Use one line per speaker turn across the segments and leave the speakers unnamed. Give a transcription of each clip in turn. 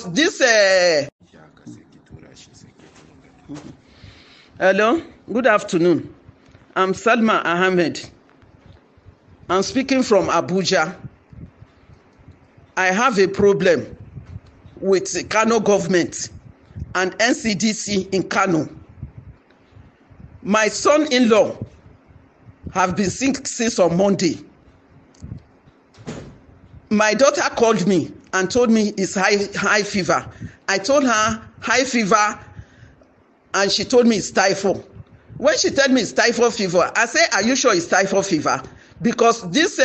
because this Hello, good afternoon. I'm Salma Ahmed. I'm speaking from Abuja. I have a problem with the Kano government and NCDC in Kano. My son-in-law have been sick since on Monday. My daughter called me and told me it's high fever. I told her high fever, and she told me it's typhoid. When she told me it's typhoid fever, I said, are you sure it's typhoid fever? Because this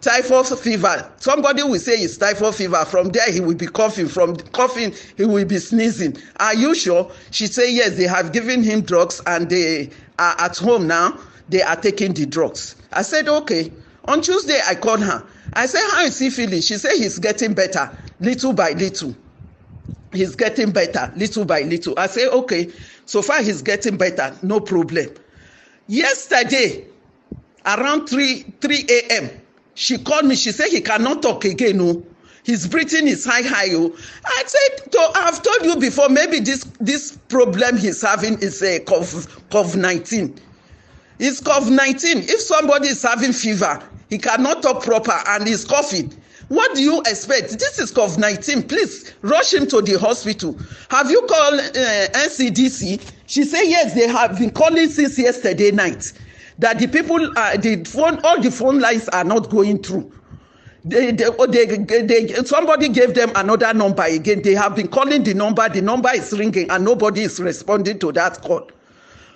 typhoid fever, somebody will say it's typhoid fever. From there, he will be coughing. From coughing, he will be sneezing. Are you sure? She said, yes, they have given him drugs and they are at home now. They are taking the drugs. I said, okay. On Tuesday, I called her. I said, how is he feeling? She said, he's getting better, little by little. He's getting better, little by little. I say, okay, so far he's getting better, no problem. Yesterday, around 3 a.m., she called me. She said he cannot talk again. No, his breathing is high. Oh. I said, I've told you before, maybe this problem he's having is a COVID-19. It's COVID-19. If somebody is having fever, he cannot talk proper and he's coughing. What do you expect? This is COVID-19. Please rush him to the hospital. Have you called NCDC? She said, yes, they have been calling since yesterday night. That the people, all the phone lines are not going through. Somebody gave them another number again. They have been calling the number is ringing and nobody is responding to that call.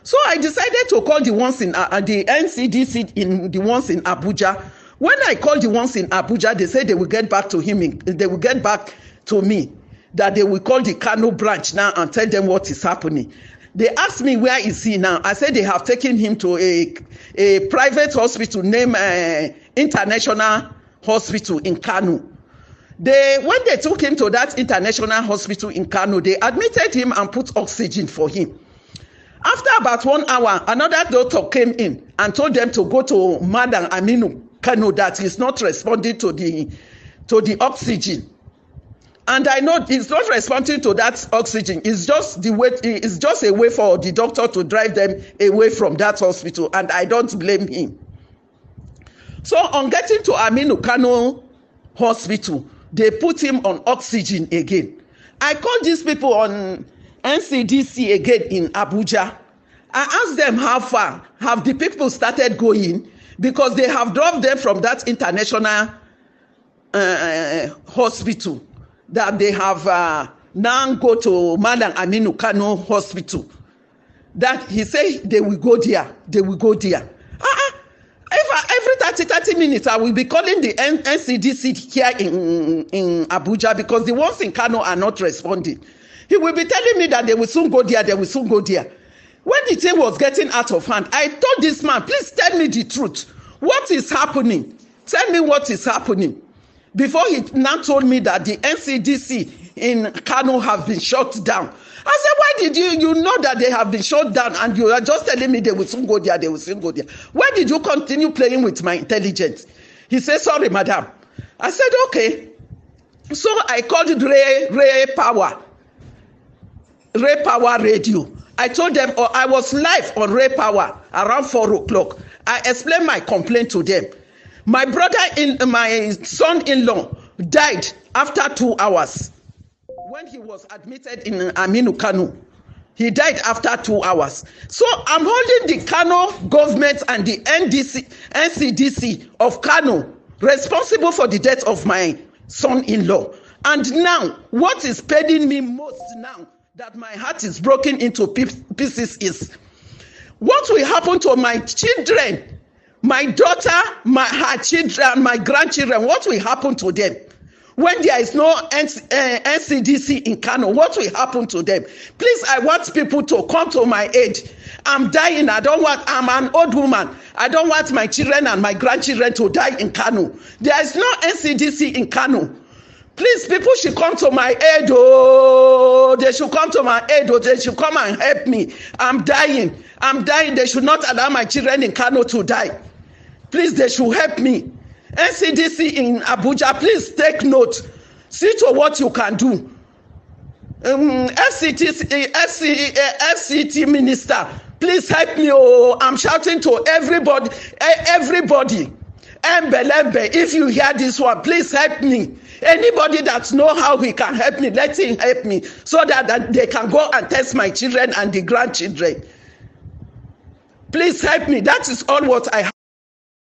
So I decided to call the ones in the NCDC, the ones in Abuja. When I called the ones in Abuja, they said they will get back to him. They will get back to me. That they will call the Kano branch now and tell them what is happening. They asked me, where is he now? I said they have taken him to a private hospital named International Hospital in Kano. When they took him to that international hospital in Kano, they admitted him and put oxygen for him. After about 1 hour, another doctor came in and told them to go to Madam Aminu Kano, that he's not responding to the oxygen. And I know he's not responding to that oxygen. It's just a way for the doctor to drive them away from that hospital, and I don't blame him. So on getting to Aminu Kano Hospital, they put him on oxygen again. I called these people on NCDC again in Abuja. I asked them how far have the people started going, because they have dropped them from that international hospital, that they have now go to Madam Aminu Kano Hospital. That he said they will go there. They will go there. Every 30 minutes, I will be calling the NCDC here in Abuja, because the ones in Kano are not responding. He will be telling me that they will soon go there. They will soon go there. When the thing was getting out of hand, I told this man, please tell me the truth. What is happening? Tell me what is happening. Before he now told me that the NCDC in Kano have been shut down. I said, why did you know that they have been shut down and you are just telling me they will soon go there, they will soon go there. Why did you continue playing with my intelligence? He said, sorry, madam. I said, okay. So I called Ray Power Radio. I told them, I was live on Ray Power around 4 o'clock. I explained my complaint to them. My son-in-law died after 2 hours. When he was admitted in Aminu Kano, he died after 2 hours. So I'm holding the Kano government and the NCDC of Kano responsible for the death of my son-in-law. And now, what is paining me most now, that my heart is broken into pieces, is what will happen to my children, my daughter, her children, my grandchildren. What will happen to them when there is no NCDC in Kano? What will happen to them? Please, I want people to come to my aid. I'm dying. I'm an old woman. I don't want my children and my grandchildren to die in Kano. There is no NCDC in Kano. Please, people should come to my aid. Oh, they should come to my aid. Oh, they should come and help me. I'm dying. They should not allow my children in Kano to die. Please, they should help me. NCDC in Abuja, please take note. See to what you can do. FCT minister, please help me. Oh, I'm shouting to everybody. Embe, if you hear this one, please help me. Anybody that know how he can help me, let him help me, so that they can go and test my children and the grandchildren. Please help me. That is all what I have.